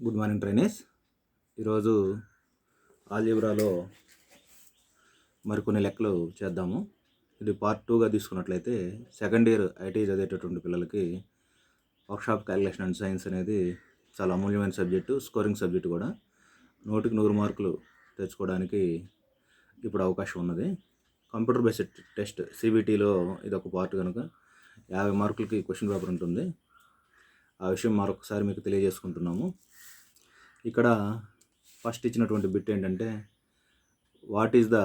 Good morning trainees. ఈరోజు ఆల్జీబ్రాలో మరికొన్ని లెక్కలు చేద్దాము. ఇది పార్ట్ 2గా తీసుకున్నట్లయితే సెకండ్ ఇయర్ ఐటీ చదివేటటువంటి పిల్లలకి వర్క్షాప్ క్యాలిక్యులేషన్ అండ్ సైన్స్ అనేది చాలా అమూల్యమైన సబ్జెక్టు, స్కోరింగ్ సబ్జెక్టు కూడా. 100కి 100 మార్కులు తెచ్చుకోవడానికి ఇప్పుడు అవకాశం ఉన్నది. కంప్యూటర్ బేస్డ్ టెస్ట్ సిబిటీలో ఇది ఒక పార్ట్ కనుక 50 మార్కులకి క్వశ్చన్ పేపర్ ఉంటుంది. ఆ విషయం మరొకసారి మీకు తెలియజేసుకుంటున్నాము. ఇక్కడ ఫస్ట్ ఇచ్చినటువంటి బిట్ ఏంటంటే what is the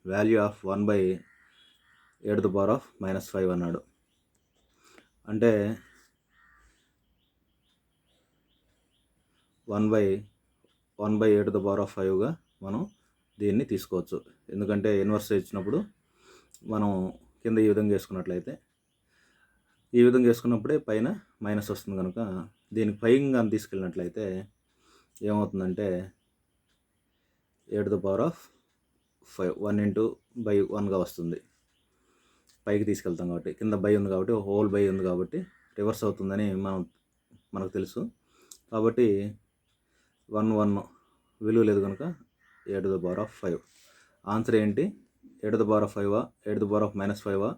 value of 1/8⁻⁻5 అన్నాడు. అంటే 1/8⁻5గా మనం దీన్ని తీసుకోవచ్చు. ఎందుకంటే ఇన్వర్స్ ఇచ్చినప్పుడు మనం కింద ఈ విధంగా వేసుకున్నట్లయితే ఈ విధంగా వేసుకున్నప్పుడే పైన మైనస్ వస్తుంది కనుక దీనికి పైగా తీసుకెళ్ళినట్లయితే ఏమవుతుందంటే 8⁻5 1/1గా వస్తుంది. పైకి తీసుకెళ్తాం కాబట్టి కింద బై ఉంది కాబట్టి హోల్ బై ఉంది కాబట్టి రివర్స్ అవుతుందని మనకు తెలుసు. కాబట్టి 1 విలువ లేదు కనుక 8⁻5. ఆన్సర్ ఏంటి? 8⁻5 8⁻−5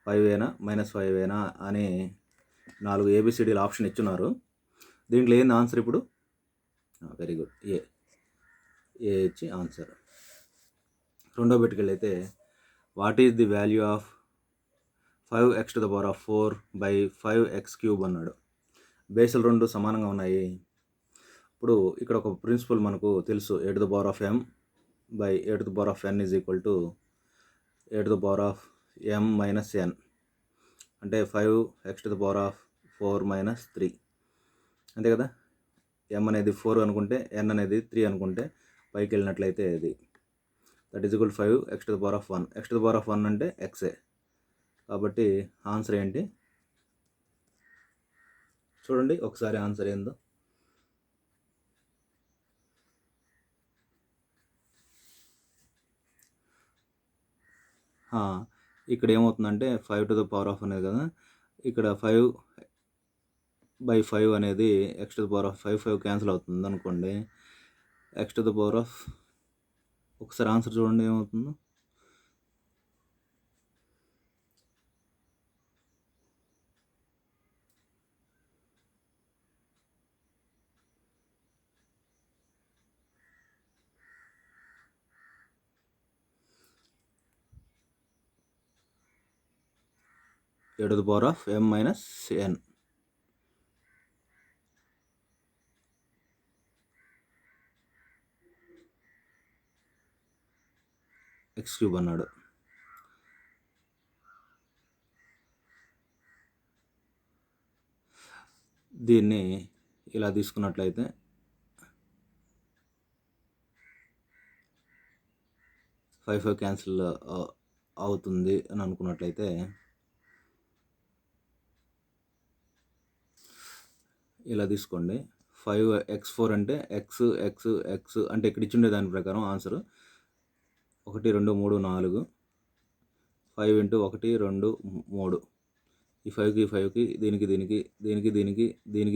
5 -5 అని 4 ABCDలు ఆప్షన్ ఇచ్చున్నారు. దీంట్లో ఏంది ఆన్సర్? ఇప్పుడు వెరీ గుడ్, ఏ ఇచ్చి ఆన్సర్. రెండో బిట్కెళ్ళైతే what is the value of 5x⁴/5x³ అన్నాడు. బేసులు రెండు సమానంగా ఉన్నాయి. ఇప్పుడు ఇక్కడ ఒక ప్రిన్సిపల్ మనకు తెలుసు, 8m/8n = 8m-n, అంటే 5x⁴ - 3 అంతే కదా. m అనేది 4 అనుకుంటే n అనేది 3 అనుకుంటే పైకి వెళ్ళినట్లయితే ఇది that is equal 5x⁴1. x⁴1 అంటే ఎక్సే. కాబట్టి ఆన్సర్ ఏంటి చూడండి ఒకసారి, ఆన్సర్ ఏందో. ఇక్కడ ఏమవుతుందంటే 5 అనేది కదా, ఇక్కడ 5/5 అనేది x⁴5 క్యాన్సిల్ అవుతుంది అనుకోండి. ఒకసారి ఆన్సర్ చూడండి ఏమవుతుందో. m-n x³ అన్నాడు. దీన్ని ఇలా తీసుకున్నట్లయితే 5 క్యాన్సిల్ అవుతుంది అని అనుకున్నట్లయితే ఇలా తీసుకోండి. 5x4 అంటే x అంటే ఇక్కడ ఇచ్చిండే దాని ప్రకారం ఆన్సర్ 1 2 3 4 5 × 1 2 3. ఈ 5కి 5కి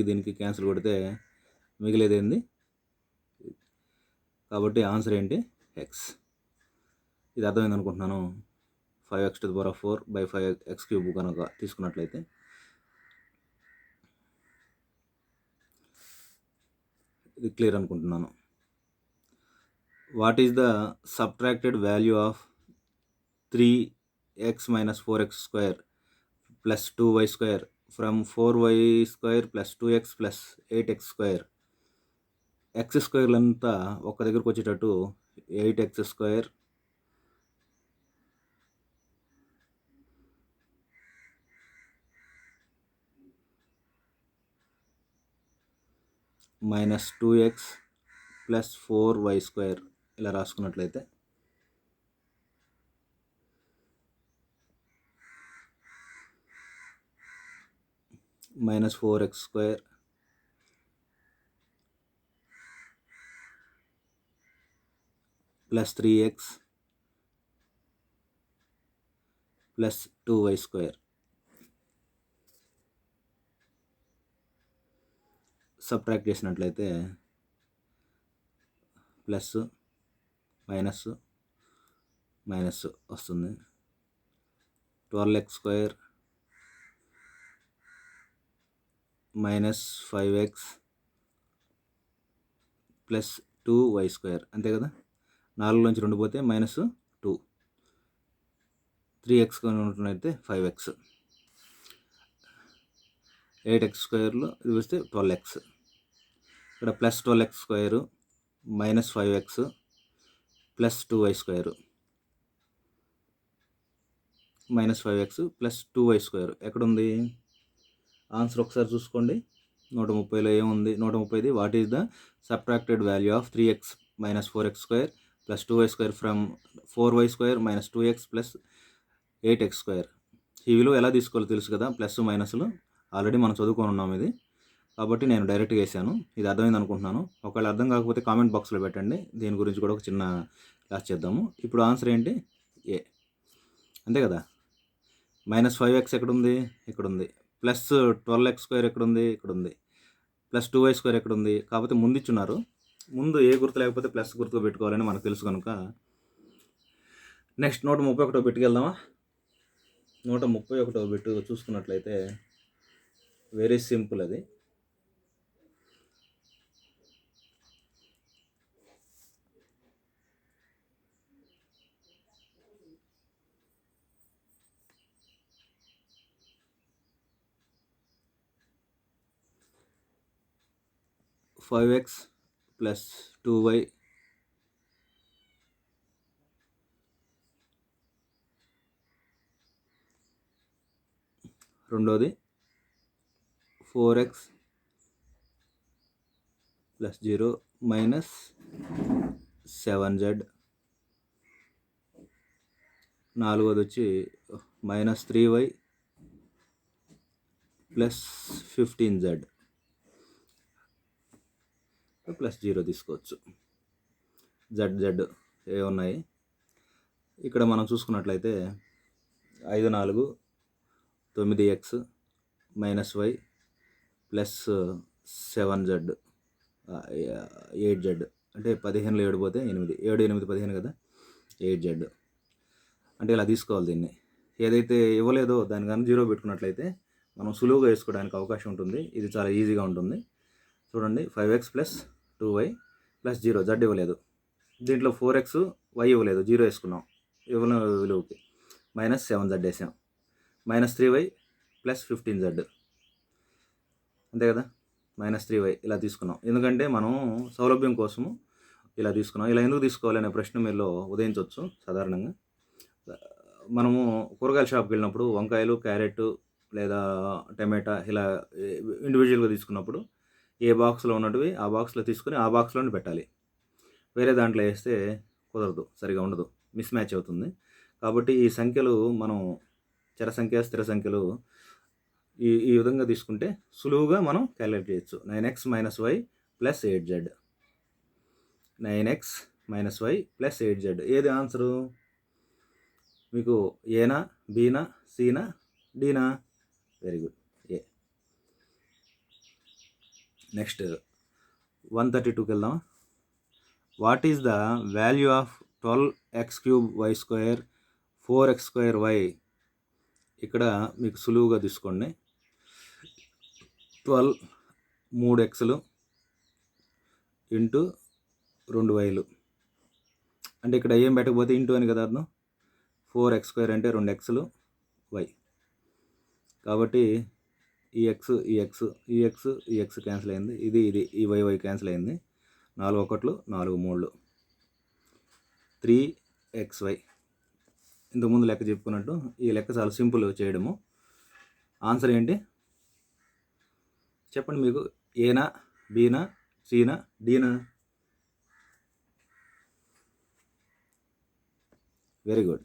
దీనికి క్యాన్సిల్ కొడితే మిగిలేదేంది? కాబట్టి ఆన్సర్ ఏంటి? ఎక్స్. ఇది అర్థమైంది అనుకుంటున్నాను. 5x⁴/5x³ కనుక తీసుకున్నట్లయితే ఇది క్లియర్ అనుకుంటున్నాను. What is the subtracted value of 3x - 4x² + 2y² from 4y² + 2x + 8x²? x² ఒక్క దగ్గరకు వచ్చేటట్టు 8x² - 2x + 4y² ఇలా రాసుకున్నట్లయితే -4x² + 3x + 2y². సబ్ట్రాక్ట్ చేసినట్లయితే ప్లస్ మైనస్ మైనస్ వస్తుంది. 12x² minus 5x plus 2y², అంతే కదా. 4లోంచి 2 పోతే -2, 3x ఉన్నట్లయితే 5x, 8x² ఇది వస్తే 12x. ఇక్కడ plus 12x² minus 5x plus 2y² minus 5x plus 2y² ఎక్కడుంది ఆన్సర్ ఒకసారి చూసుకోండి. 130లో ఏముంది? 130ది what is the subtracted value of 3x minus 4x² plus 2y² from 4y² minus 2x plus 8x². ఈ విలువ ఎలా తీసుకోవాలో తెలుసు కదా, ప్లస్ మైనస్లు ఆల్రెడీ మనం చదువుకొని ఉన్నాం ఇది, కాబట్టి నేను డైరెక్ట్గా వేసాను. ఇది అర్థమైంది అనుకుంటున్నాను. ఒకవేళ అర్థం కాకపోతే కామెంట్ బాక్స్లో పెట్టండి, దీని గురించి కూడా ఒక చిన్న క్లాస్ చేద్దాము. ఇప్పుడు ఆన్సర్ ఏంటి? ఏ, అంతే కదా. మైనస్ 5x ఎక్కడుంది? ఇక్కడ ఉంది. ప్లస్ 12x² ఎక్కడుంది? ఇక్కడ ఉంది. ప్లస్ 2y² ఎక్కడుంది? కాకపోతే ముందు ఇచ్చున్నారు. ముందు ఏ గుర్తు లేకపోతే ప్లస్ గుర్తుగా పెట్టుకోవాలని మనకు తెలుసు కనుక నెక్స్ట్ 131 పెట్టుకెళ్దామా. 131 పెట్టు చూసుకున్నట్లయితే వెరీ సింపుల్. అది (5x ప్లస్ 2y రెండోది 4x ప్లస్ 0 మైనస్ 7z, నాలుగోది వచ్చి minus 3y plus 15z plus 0 తీసుకోవచ్చు. జెడ్ ఏ ఉన్నాయి ఇక్కడ మనం చూసుకున్నట్లయితే 5 4 9x minus y plus 7z 8z, అంటే 15లో 7 పోతే 8, 7 8 15 కదా, 8z. అంటే ఇలా తీసుకోవాలి దీన్ని. ఏదైతే ఇవ్వలేదో దాని కానీ 0 పెట్టుకున్నట్లయితే మనం సులువుగా వేసుకోవడానికి అవకాశం ఉంటుంది. ఇది చాలా ఈజీగా ఉంటుంది. చూడండి, 5x plus 2y plus 0, z ఇవ్వలేదు. దీంట్లో 4x y ఇవ్వలేదు, 0 వేసుకున్నాం ఇవ్వలేని విలువకి, మైనస్ 7z వేసాం. మైనస్ 3y ప్లస్ 15z, అంతే కదా. మైనస్ 3y ఇలా తీసుకున్నాం, ఎందుకంటే మనం సౌలభ్యం కోసము ఇలా తీసుకున్నాం. ఇలా ఎందుకు తీసుకోవాలనే ప్రశ్న మీలో ఉదయించవచ్చు. సాధారణంగా మనము కూరగాయల షాప్కి వెళ్ళినప్పుడు వంకాయలు, క్యారెట్ లేదా టమాటా ఇలా ఇండివిజువల్గా తీసుకున్నప్పుడు ఏ బాక్స్లో ఉన్నటివి ఆ బాక్స్లో తీసుకుని ఆ బాక్స్లోనే పెట్టాలి. వేరే దాంట్లో వేస్తే కుదరదు, సరిగా ఉండదు, మిస్ మ్యాచ్ అవుతుంది. కాబట్టి ఈ సంఖ్యలు మనం చర సంఖ్య, స్థిర సంఖ్యలు ఈ విధంగా తీసుకుంటే సులువుగా మనం క్యాలిక్యులేట్ చేయొచ్చు. 9x minus y plus 8z, 9x minus y plus 8z. ఏది ఆన్సరు మీకు? ఏనా, బీనా, సీనా, డీనా? వెరీ గుడ్, ఏ. నెక్స్ట్ 132కి వెళ్దాం. What is the value of 12x³ y² 4x² y? ఇక్కడ మీకు సులువుగా తీసుకోండి. 12 3xలు ఇంటూ 2y, అంటే ఇక్కడ ఏం పెట్టకపోతే ఇంటూ అని కదా అర్థం. 4x² అంటే 2xలు y, కాబట్టి ఈ x ఈ x ఈ x ఈ x క్యాన్సిల్ అయింది, ఇది ఈ y క్యాన్సిల్ అయింది. 4 1 4 3 3xy. ఇంతకుముందు లెక్క చెప్పుకున్నట్టు ఈ లెక్క చాలా సింపుల్ చేయడము. ఆన్సర్ ఏంటి చెప్పండి మీకు? ఏనా, బీనా, సీనా, డీనా? Very good,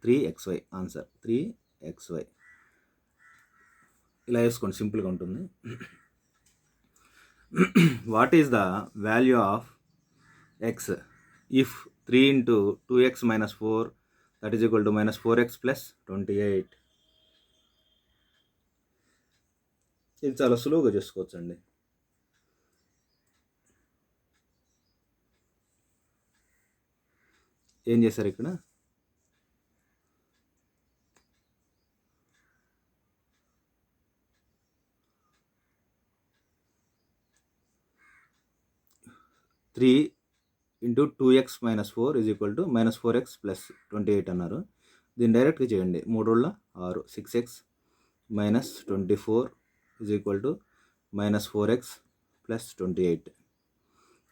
3xy answer. 3xy ఇలా వేసుకోండి, సింపుల్గా ఉంటుంది. What is the value of x if 3 into 2x minus 4 that is equal to minus 4x plus 28? ఇది చాలా సులువుగా చేసుకోవచ్చండి. ఏం చేశారు ఇక్కడ? త్రీ ఇంటూ 2x - 4 = -4x + 28 అన్నారు. దీన్ని డైరెక్ట్గా చేయండి. 3 × 6 6x - 24 = -4x + 28.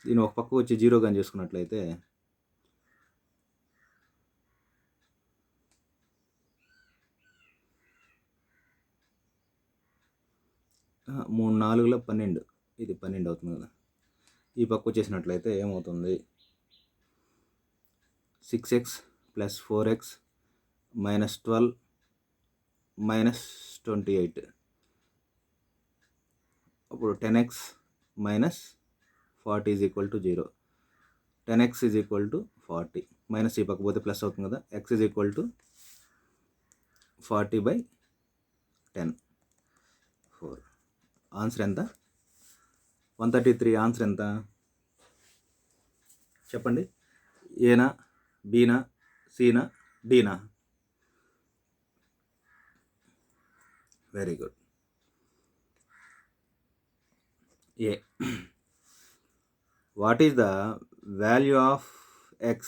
దీన్ని ఒక పక్క వచ్చి 0 కానీ చేసుకున్నట్లయితే 3 × 4 = 12. ఇది 12 అవుతుంది కదా. ఈ పక్క వచ్చేసినట్లయితే ఏమవుతుంది? 6x + 4x - 12 - 28. అప్పుడు 10x - 40 = 0. 10x = 40. మైనస్ ఈ పక్క పోతే ప్లస్ అవుతుంది కదా. x = 40/10. 4. ఆన్సర్ ఎంత? 133. ఆన్సర్ ఎంత చెప్పండి? ఏనా, బీనా, సీనా, డీనా? Very good. A. What is the value of x?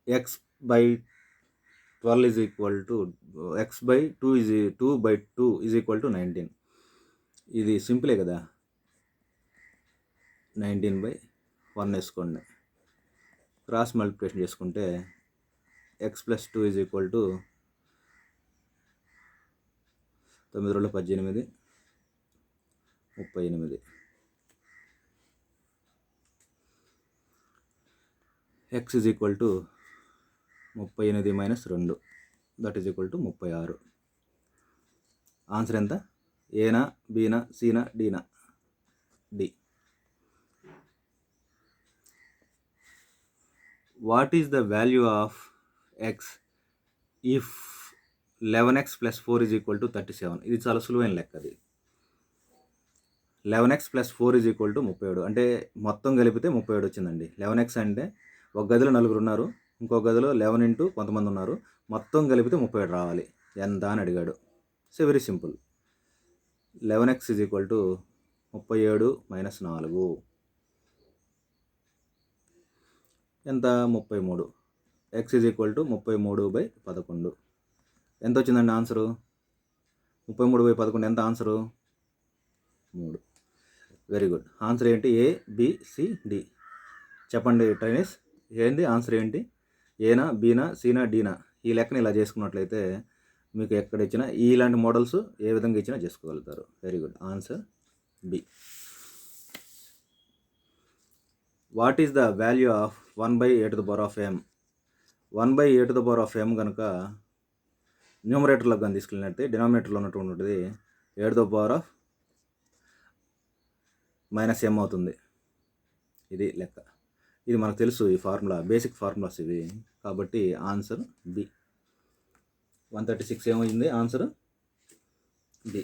x/12 = x/2 2/2 = 19. ఇది సింపులే కదా. 19/1 వేసుకోండి. క్రాస్ మల్టిప్లికేషన్ చేసుకుంటే x + 2 = 9 × 18 38. x = 38 - 2 = 36. ఆన్సర్ ఎంత? ఏనా, బీనా, సీనా, డీనా? D. What is the value of x if 11x + 4 = 37? ఇది చాలా సులువైన లెక్క. అది 11x + 4 = 37. అంటే మొత్తం కలిపితే 37 వచ్చిందండి. 11x అంటే ఒక గదిలో 4 ఉన్నారు, ఇంకో గదిలో 11 ఇంటూ కొంతమంది ఉన్నారు, మొత్తం కలిపితే 37 రావాలి. ఎంత అని అడిగాడు. So very simple. 11x = 37 - 4 ఎంత? 33. x = 33/11. ఎంత వచ్చిందండి ఆన్సరు? 33/11 ఎంత ఆన్సరు? 3. Very good. ఆన్సర్ ఏంటి? ఏ, బి, సి, డి? చెప్పండి ట్రైనీస్. ఏంది ఆన్సర్ ఏంటి? ఏనా, బీనా, సీనా, డీనా? ఈ లెక్కని ఇలా చేసుకున్నట్లయితే మీకు ఎక్కడ ఇచ్చినా ఇలాంటి మోడల్స్ ఏ విధంగా ఇచ్చినా చేసుకోగలుగుతారు. Very good. Answer B. What is the value of 1/8m? 1/8m కనుక న్యూమరేటర్లో కానీ తీసుకెళ్ళినట్టే డినామినేటర్లో ఉన్నటువంటిది 8 - m అవుతుంది. ఇది లెక్క. ఇది మనకు తెలుసు. ఈ ఫార్ములా బేసిక్ ఫార్ములాస్ ఇవి. కాబట్టి ఆన్సర్ బి. 136 ఏమైంది? Answer B.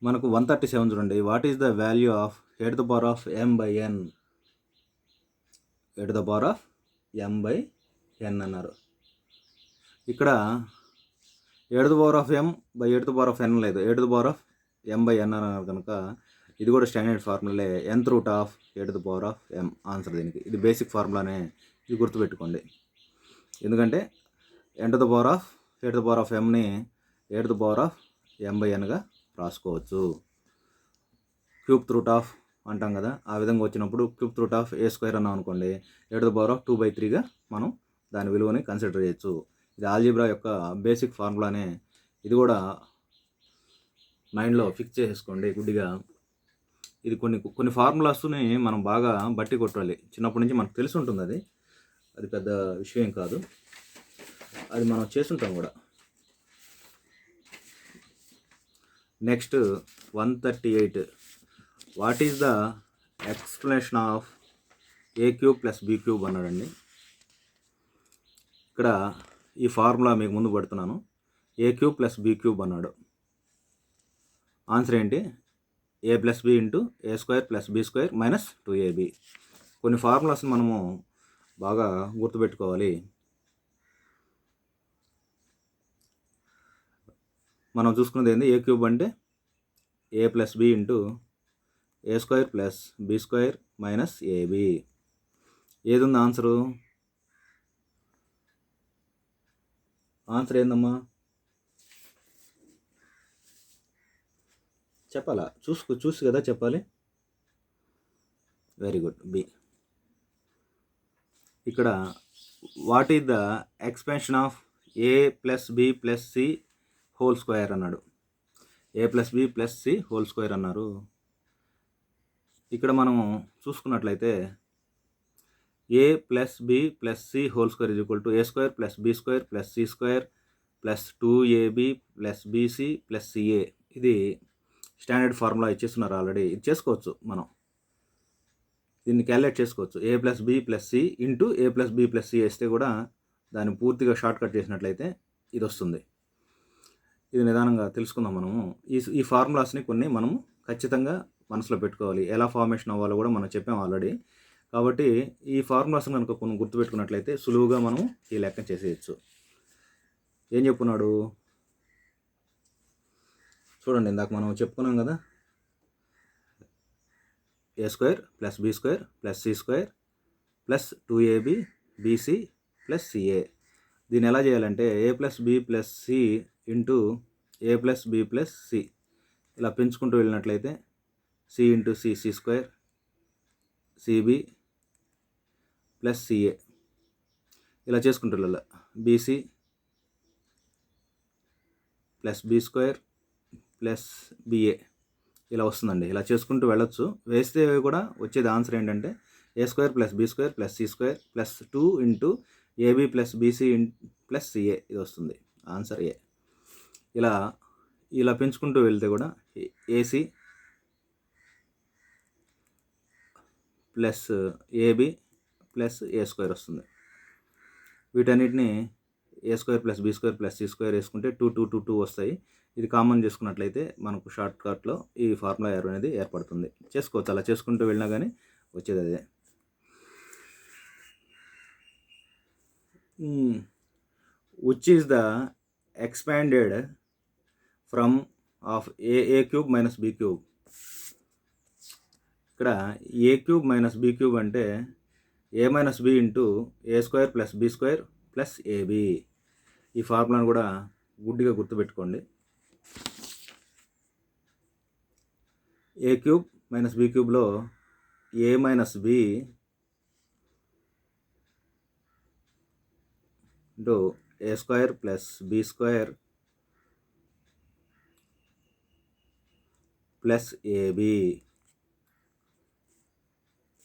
మనకు 137 చూడండి. What is the value of 8m/n? 8m/n అన్నారు. ఇక్కడ 8m/8n లేదు, 8m/n అన్నారు కనుక ఇది కూడా standard formulae. nth root of 8m answer దీనికి. ఇది బేసిక్ ఫార్ములానే, ఇది గుర్తుపెట్టుకోండి. ఎందుకంటే 8m/8ని 8m/nగా రాసుకోవచ్చు. క్యూబ్ రూట్ ఆఫ్ అంటాం కదా, ఆ విధంగా వచ్చినప్పుడు క్యూబ్ రూట్ ఆఫ్ a² అన్నాం అనుకోండి, 8/2/3గా మనం దాని విలువని కన్సిడర్ చేయొచ్చు. ఇది ఆల్జీబ్రా యొక్క బేసిక్ ఫార్ములానే. ఇది కూడా మైండ్లో ఫిక్స్ చేసేసుకోండి గుడ్డిగా. ఇది కొన్ని ఫార్ములాస్ని మనం బాగా బట్టి కొట్టాలి. చిన్నప్పటి నుంచి మనకు తెలిసి ఉంటుంది. అది పెద్ద విషయం కాదు, అది మనం చేస్తుంటాం కూడా. Next 138. What is the explanation of a³ + b³ అన్నాడండి. ఇక్కడ ఈ ఫార్ములా మీకు ముందు పెడుతున్నాను. A cube plus B cube అన్నాడు. ఆన్సర్ ఏంటి? A plus B into A square plus B square minus 2ab. కొన్ని ఫార్ములాస్ని మనము బాగా గుర్తుపెట్టుకోవాలి. మనం చూసుకున్నది ఏంది? ఏ క్యూబ్ అంటే A plus B into A square plus B square minus AB. ఏది ఉంది ఆన్సరు? ఆన్సర్ ఏందమ్మా? చెప్పాలా? చూసి కదా చెప్పాలి. Very good, B. ఇక్కడ what is the expansion of A plus B plus C whole square అన్నాడు. A plus B plus C whole square అన్నారు. ఇక్కడ మనము చూసుకున్నట్లయితే A plus B plus C whole square is equal to A square plus B square plus C square plus 2ab plus BC plus CA. ఇది standard formula ఇచ్చేస్తున్నారు already. ఇది చేసుకోవచ్చు, మనం దీన్ని క్యాలిక్యులేట్ చేసుకోవచ్చు. A plus B plus C into A plus B plus C వేస్తే కూడా దాన్ని పూర్తిగా షార్ట్ కట్ చేసినట్లయితే ఇది వస్తుంది. ఇది నిదానంగా తెలుసుకుందాం మనము. ఈ ఫార్ములాస్ని కొన్ని మనము ఖచ్చితంగా మనసులో పెట్టుకోవాలి. ఎలా ఫార్మేషన్ అవ్వాలో కూడా మనం చెప్పాం ఆల్రెడీ. కాబట్టి ఈ ఫార్ములాస్ని కనుక కొన్ని గుర్తుపెట్టుకున్నట్లయితే సులువుగా మనం ఈ లెక్క చేసేయచ్చు. ఏం చెప్పున్నాడు చూడండి. ఇందాక మనం చెప్పుకున్నాం కదా, A square plus B square plus C square plus 2ab BC plus CA. దీన్ని ఎలా చేయాలంటే A plus B plus C into A plus B plus C ఇలా పెంచుకుంటూ వెళ్ళినట్లయితే C into C C square CB plus CA ఇలా చేసుకుంటూ వెళ్ళాలి. BC plus B square plus BA ఇలా వస్తుందండి. ఇలా చేసుకుంటూ వెళ్ళొచ్చు. వేస్తే కూడా వచ్చేది ఆన్సర్ ఏంటంటే A square plus B square plus C square plus 2 into AB plus BC plus CA. ఇది వస్తుంది ఆన్సర్ ఏ. ఇలా పెంచుకుంటూ వెళ్తే కూడా AC plus AB plus A square వస్తుంది. వీటన్నిటిని A square plus B square plus C square వేసుకుంటే 2 2 2 2 వస్తాయి. ఇది కామన్ చేసుకున్నట్లయితే మనకు షార్ట్ కట్లో ఈ ఫార్ములా ఎర్రర్ అనేది ఏర్పడుతుంది. చేసుకోవచ్చు, అలా చేసుకుంటూ వెళ్ళినా కానీ వచ్చేది అదే. Which is the expanded from of A cube minus B cube. ఇక్కడ A cube minus B cube అంటే A minus B into A square plus B square plus AB. ఈ ఫార్ములాను కూడా గుడ్డిగా గుర్తుపెట్టుకోండి. ఏ క్యూబ్ మైనస్ బీ క్యూబ్లో A minus B into A square plus B square plus AB.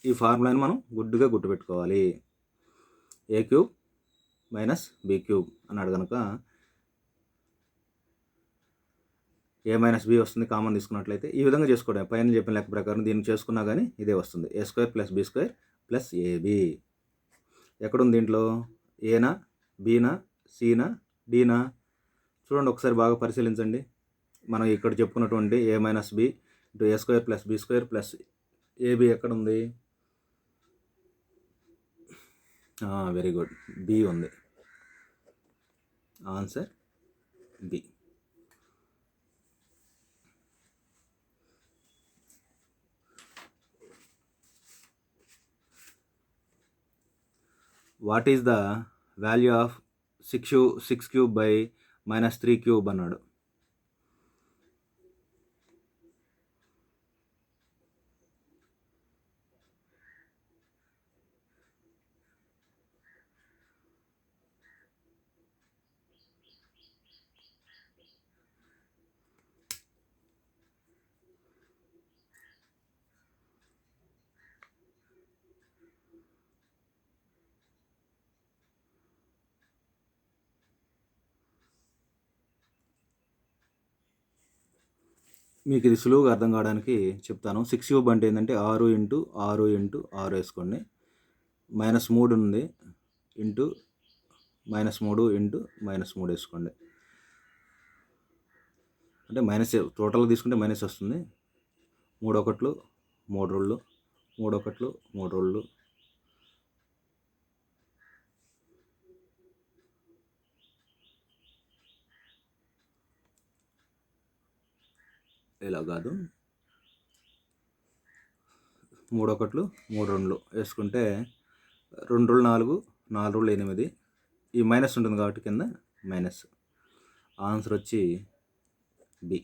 ఈ ఫార్ములాని మనం గుడ్డుగా గుర్తుపెట్టుకోవాలి. A cube minus B cube అన్నాడు కనుక ఏ మైనస్ బి వస్తుంది. కామన్ తీసుకున్నట్లయితే ఈ విధంగా చేసుకోవడం. పైన చెప్పిన లెక్క ప్రకారం దీన్ని చేసుకున్నా కానీ ఇదే వస్తుంది. A square plus B square plus AB. ఎక్కడుంది దీంట్లో? ఏనా, బీనా, సీనా, డీనా? చూడండి ఒకసారి బాగా పరిశీలించండి. మనం ఇక్కడ చెప్పుకున్నటువంటి A minus B into A square plus B square plus AB ఎక్కడుంది? వెరీ గుడ్, బి ఉంది. Answer B. What is the value of 6 cube by minus 3 cube అన్నాడు. మీకు ఇది సులువుగా అర్థం కావడానికి చెప్తాను. 6 క్యూబ్ అంటే ఏంటంటే 6 ఇంటూ 6 ఇంటూ 6 వేసుకోండి. -3 ఉంది ఇంటూ -3 ఇంటూ -3 వేసుకోండి. అంటే మైనస్ టోటల్గా తీసుకుంటే మైనస్ వస్తుంది. 3 ఒకట్లు 3 రోళ్ళు, 3 ఒకట్లు 3 రోళ్ళు, ఇలా కాదు 3 ఒకట్లు 3 రెండులు వేసుకుంటే 2 రోళ్ళు 4, 4 రోళ్ళు 8. ఈ మైనస్ ఉంటుంది కాబట్టి కింద మైనస్. ఆన్సర్ వచ్చి బి.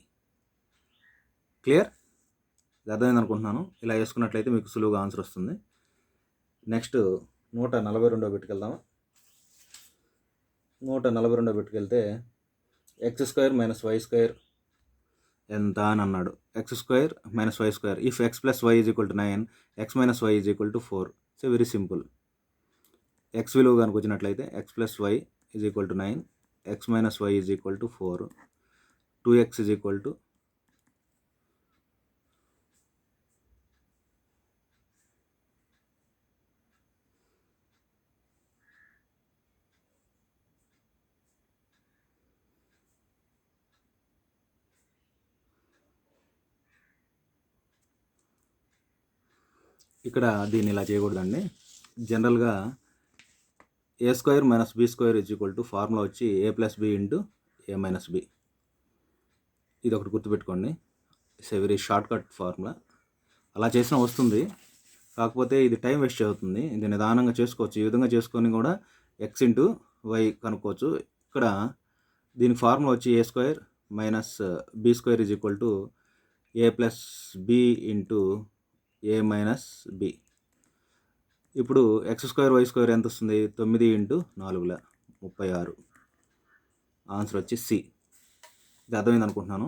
క్లియర్? ఇది అర్థమైంది అనుకుంటున్నాను. ఇలా వేసుకున్నట్లయితే మీకు సులువుగా ఆన్సర్ వస్తుంది. నెక్స్ట్ 142 పెట్టుకెళ్దామా? 142 పెట్టుకెళ్తే X square minus why square ఎంత అని అన్నాడు. X square minus why square if X plus why is equal to 9, X minus why is equal to 4. So very simple. X విలువ కనుక వచ్చినట్లయితే X plus why is equal to 9, X minus why is equal to 4, 2x is equal to ఇక్కడ దీన్ని ఇలా చేయకూడదండి. జనరల్గా A square minus B square is equal to formula వచ్చి A plus B into A minus B. ఇది ఒకటి గుర్తుపెట్టుకోండి. It's a very shortcut formula. అలా చేసినా వస్తుంది, కాకపోతే ఇది టైం వేస్ట్ అవుతుంది. ఇది నిదానంగా చేసుకోవచ్చు. ఈ విధంగా చేసుకొని కూడా ఎక్స్ ఇంటూ వై కనుక్కోవచ్చు. ఇక్కడ దీని ఫార్ములా వచ్చి A square minus B square is equal to A plus B into A minus B. ఇప్పుడు ఎక్స్ స్క్వేర్ వై స్క్వేర్ ఎంత వస్తుంది? 9 ఇంటూ 4 36. ఆన్సర్ వచ్చి సి. ఇది అర్థమైంది అనుకుంటున్నాను.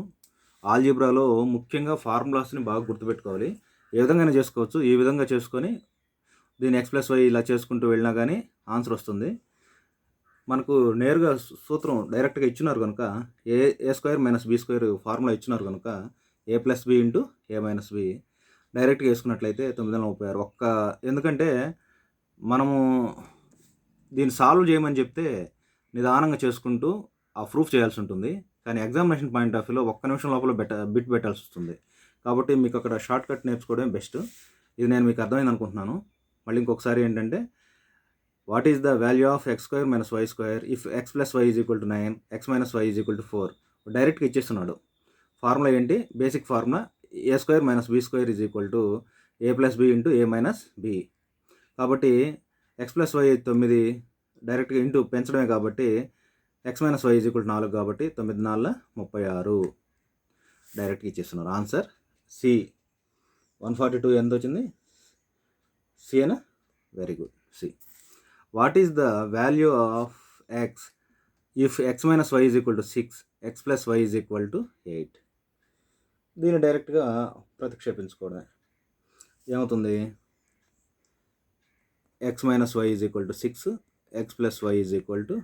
ఆల్జీబ్రాలో ముఖ్యంగా ఫార్ములాస్ని బాగా గుర్తుపెట్టుకోవాలి. ఏ విధంగా చేసుకోవచ్చు. ఈ విధంగా చేసుకొని దీన్ని ఎక్స్ ప్లస్ వై ఇలా చేసుకుంటూ వెళ్ళినా కానీ ఆన్సర్ వస్తుంది. మనకు నేరుగా సూత్రం డైరెక్ట్గా ఇచ్చినారు కనుక A square minus B square formula ఇచ్చినారు కనుక A plus B into A minus B డైరెక్ట్గా వేసుకున్నట్లయితే 936. ఎందుకంటే మనము దీన్ని సాల్వ్ చేయమని చెప్తే నిదానంగా చేసుకుంటూ ఆ ప్రూఫ్ చేయాల్సి ఉంటుంది. కానీ ఎగ్జామినేషన్ పాయింట్ ఆఫ్ వ్యూలో 1 నిమిషం లోపల బిట్ పెట్టాల్సి వస్తుంది. కాబట్టి మీకు అక్కడ షార్ట్ కట్ నేర్చుకోవడం బెస్ట్. ఇది నేను మీకు అర్థమైంది అనుకుంటున్నాను. మళ్ళీ ఇంకొకసారి ఏంటంటే what is the value of x square minus why square if X plus why is equal to 9, X minus why is equal to 4. డైరెక్ట్గా ఇచ్చేస్తున్నాడు. ఫార్ములా ఏంటి? Basic formula A square minus B square is equal to A plus B into A minus b. కాబట్టి x plus y 9 డైరెక్ట్గా into పెంచడమే కాబట్టి x minus why is equal to 4 కాబట్టి 9 4 36 డైరెక్ట్గా ఇచ్చేస్తున్నారు. Answer C. 142 ఎంత వచ్చింది? సి అనా? Very good, C. What is the value of x if x minus why is equal to 6, x plus why is equal to 8. దీన్ని డైరెక్ట్గా ప్రతిక్షేపించుకోవడమే. ఏమవుతుంది? X minus why is equal to 6, x plus why is equal to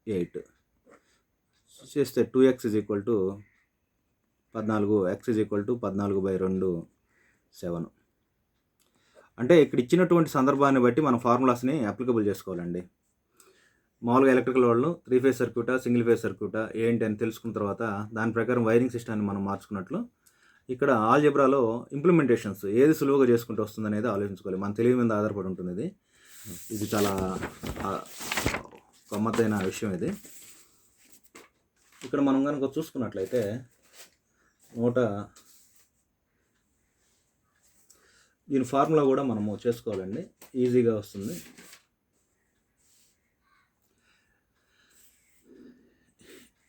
8 చేస్తే 2x is equal to 14, x is equal to 14/2 7. అంటే ఇక్కడ ఇచ్చినటువంటి సందర్భాన్ని బట్టి మన ఫార్ములాస్ని అప్లికబుల్ చేసుకోవాలండి. మామూలుగా ఎలక్ట్రికల్ వాళ్ళు 3 ఫేజ్ సర్క్యూటా సింగిల్ ఫేజ్ సర్క్యూటా ఏంటి అని తెలుసుకున్న తర్వాత దాని ప్రకారం వైరింగ్ సిస్టాన్ని మనం మార్చుకున్నట్లు ఇక్కడ ఆల్జీబ్రాలో ఇంప్లిమెంటేషన్స్ ఏది సులువుగా చేసుకుంటూ వస్తుంది అనేది ఆలోచించుకోవాలి. మన తెలివి మీద ఆధారపడి ఉంటుంది. ఇది చాలా గమ్మత్తైన విషయం ఇది. ఇక్కడ మనం కనుక చూసుకున్నట్లయితే దీని ఫార్ములా కూడా మనము చేసుకోవాలండి, ఈజీగా వస్తుంది.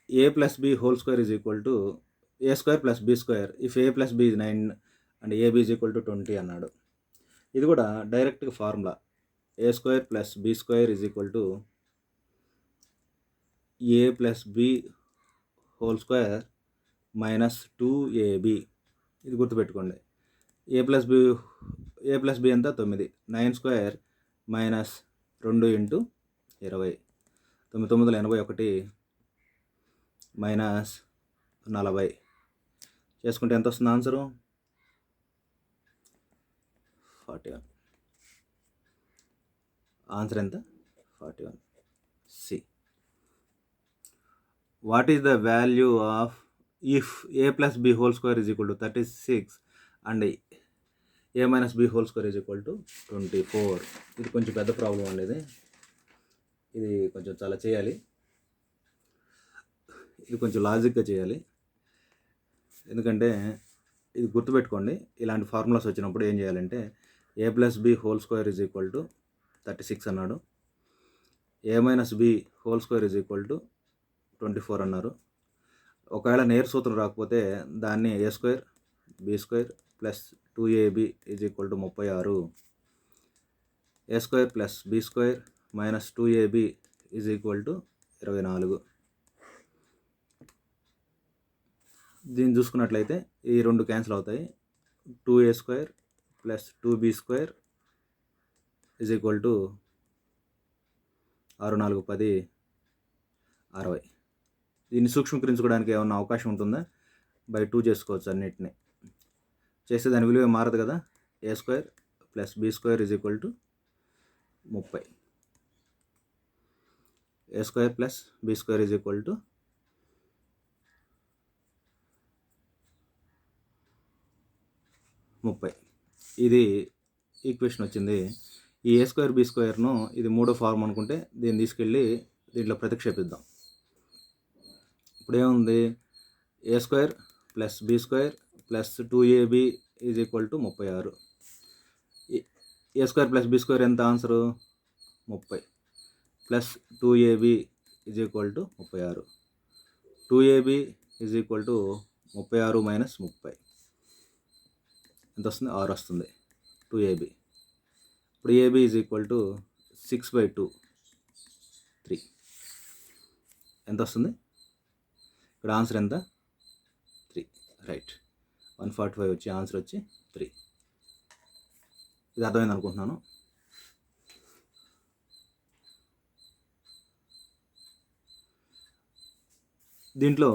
A plus B whole square is equal to A square plus B square if A plus B 9 and AB is equal to 20 అన్నాడు. ఇది కూడా డైరెక్ట్గా formula A square plus B square is equal to A plus B whole square minus 2ab. ఇది గుర్తుపెట్టుకోండి. ఏ plus B ఎంత? 9. 9 square minus 2 into 20. 9 9 81 minus 40 చేసుకుంటే ఎంత వస్తుంది ఆన్సరు? 41. ఆన్సర్ ఎంత? 41. C. What is the value of if A plus B whole square is equal to 36 and a minus B whole square is equal to 24. ఇది కొంచెం పెద్ద problem అండి. ఇది కొంచెం చాలా చేయాలి. ఇది కొంచెం లాజిక్గా చేయాలి. ఎందుకంటే ఇది గుర్తుపెట్టుకోండి, ఇలాంటి ఫార్ములాస్ వచ్చినప్పుడు ఏం చేయాలంటే A plus B whole square is equal to 36 అన్నాడు, A minus B whole square is equal to 24 అన్నారు. ఒకవేళ నేర్ సూత్రం రాకపోతే దాన్ని A square B square plus 2ab is equal to 36, A square plus B square minus 2ab is equal to 24. దీన్ని చూసుకున్నట్లయితే ఈ రెండు క్యాన్సిల్ అవుతాయి. 2a square plus 2b square is equal to 6 4 10 60. దీన్ని సూక్ష్మీకరించుకోవడానికి ఏమన్నా అవకాశం ఉంటుందా? బై 2 చేసుకోవచ్చు అన్నిటిని. చేస్తే దాని విలువ మారదు కదా. A square plus B square is equal to 30, A square plus B square is equal to 30. ఇది ఈక్వేషన్ వచ్చింది. ఈ ఏ స్క్వేర్ బి స్క్వేర్ను ఇది మూడో ఫార్మ్ అనుకుంటే దీన్ని తీసుకెళ్ళి దీంట్లో ప్రతిక్షేపిద్దాం. ఇప్పుడు ఏముంది? A square plus B square plus 2ab is equal to 36. A square plus B square ఎంత answer? 30 plus 2ab is equal to 36. 2ab is equal to 36 minus 30 ఎంత వస్తుంది? 6 వస్తుంది. 2ab. ఇప్పుడు ab ఈజ్ ఈక్వల్ టు 6/2 3 ఎంత వస్తుంది? ఇక్కడ answer ఎంత? 3. Right. 145 వచ్చి ఆన్సర్ వచ్చి 3. ఇది అర్థమైంది అనుకుంటున్నాను. దీంట్లో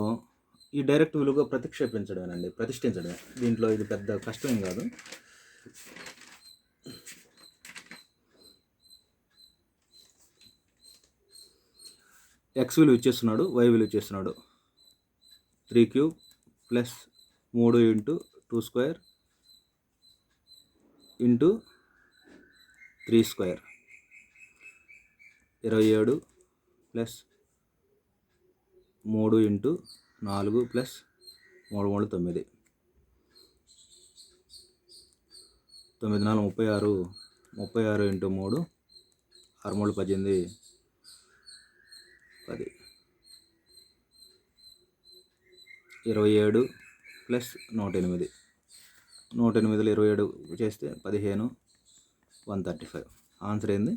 ఈ డైరెక్ట్ విలువగా ప్రతిక్షేపించడమేనండి, ప్రతిష్ఠించడమే. దీంట్లో ఇది పెద్ద కష్టమేం కాదు. ఎక్స్ విలువ ఇచ్చేస్తున్నాడు, వై విలువ ఇచ్చేస్తున్నాడు. 3³ plus 3 into 2 square into 3 square 27 plus 3 into 4 plus 3 3 9 9 4 36 36 into 3 6 3 18 10 27 plus 108 108లో 27 చేస్తే 15 135. ఆన్సర్ ఏంది?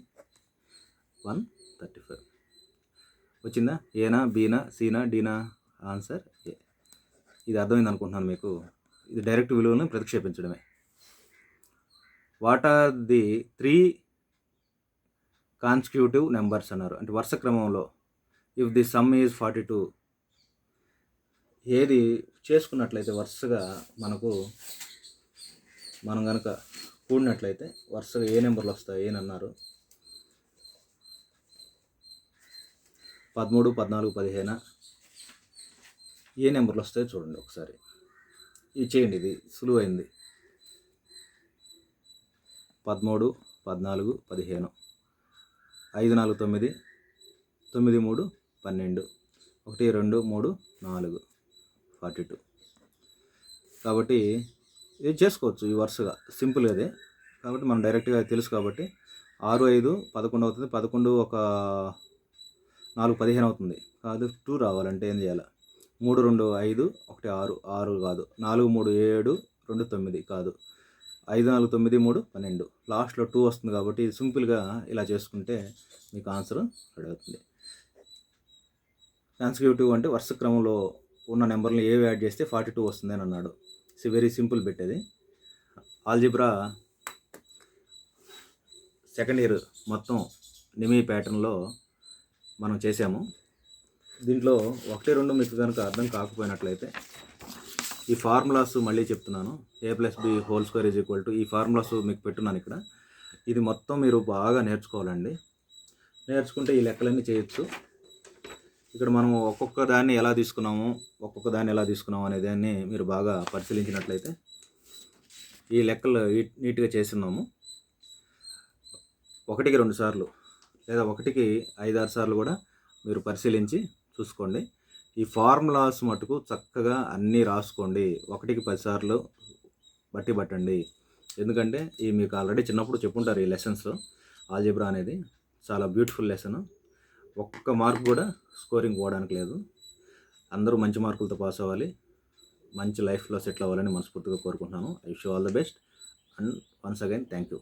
135 వచ్చిందా? ఏనా, బీనా, సీనా, డీనా? ఆన్సర్ ఏ. ఇది అర్థమైంది అనుకుంటున్నాను మీకు. ఇది డైరెక్ట్ విలువలను ప్రతిక్షేపించడమే. What are the 3 consecutive numbers అన్నారు, అంటే వరుస క్రమంలో. ఇఫ్ ది సమ్ ఈజ్ 42, ఏది చేసుకున్నట్లయితే వరుసగా మనం కనుక కూడినట్లయితే వరుసగా ఏ నెంబర్లు వస్తాయి అని అన్నారు. 13 14 15 ఏ నెంబర్లు వస్తాయో చూడండి ఒకసారి. ఇది చేయండి, ఇది సులువైంది. 13 14 15 5 4 9 9 3 12 1 2 3 4 42. కాబట్టి ఇది చేసుకోవచ్చు ఈ వరుసగా, సింపుల్ అదే. కాబట్టి మనం డైరెక్ట్గా తెలుసు కాబట్టి 6 5 11 అవుతుంది. 11 ఒక 4 15 అవుతుంది. కాదు 2 రావాలంటే ఏం చేయాలి? 3 2 5 1 6 6 కాదు. 4 3 7 2 9 కాదు. 5 4 9 3 12 లాస్ట్లో 2 వస్తుంది. కాబట్టి ఇది సింపుల్గా ఇలా చేసుకుంటే మీకు ఆన్సర్ రెడీ అవుతుంది. కాన్సిక్యూటివ్ అంటే వరుస క్రమంలో ఉన్న నెంబర్లు ఏవి యాడ్ చేస్తే 42 వస్తుంది అని అన్నాడు. ఇట్స్ వెరీ సింపుల్ పెట్టేది. ఆల్జిబ్రా సెకండ్ ఇయర్ మొత్తం నిమీ ప్యాటర్న్లో మనం చేసాము. దీంట్లో 1 2 మీకు కనుక అర్థం కాకపోయినట్లయితే ఈ ఫార్ములాస్ మళ్ళీ చెప్తున్నాను. a plus B whole square is equal to, ఈ ఫార్ములాస్ మీకు పెట్టున్నాను ఇక్కడ. ఇది మొత్తం మీరు బాగా నేర్చుకోవాలండి. నేర్చుకుంటే ఈ లెక్కలన్నీ చేయొచ్చు. ఇక్కడ మనం ఒక్కొక్క దాన్ని ఎలా తీసుకున్నాము అనే దాన్ని మీరు బాగా పరిశీలించినట్లయితే ఈ లెక్కలు నీట్గా చేస్తున్నాము. 1కి 2 సార్లు లేదా 1కి 5-6 సార్లు కూడా మీరు పరిశీలించి చూసుకోండి. ఈ ఫార్ములాస్ మటుకు చక్కగా అన్నీ రాసుకోండి. 1కి 10 సార్లు బట్టి పట్టండి. ఎందుకంటే ఈ మీకు ఆల్రెడీ చిన్నప్పుడు చెప్పుంటారు ఈ లెసన్స్. ఆల్జీబ్రా అనేది చాలా బ్యూటిఫుల్ లెసన్. ఒక్క మార్క్ కూడా స్కోరింగ్ పోవడానికి లేదు. అందరూ మంచి మార్కులతో పాస్ అవ్వాలి, మంచి లైఫ్లో సెటిల్ అవ్వాలని మనస్ఫూర్తిగా కోరుకుంటున్నాను. I wish you all the best and once again thank you.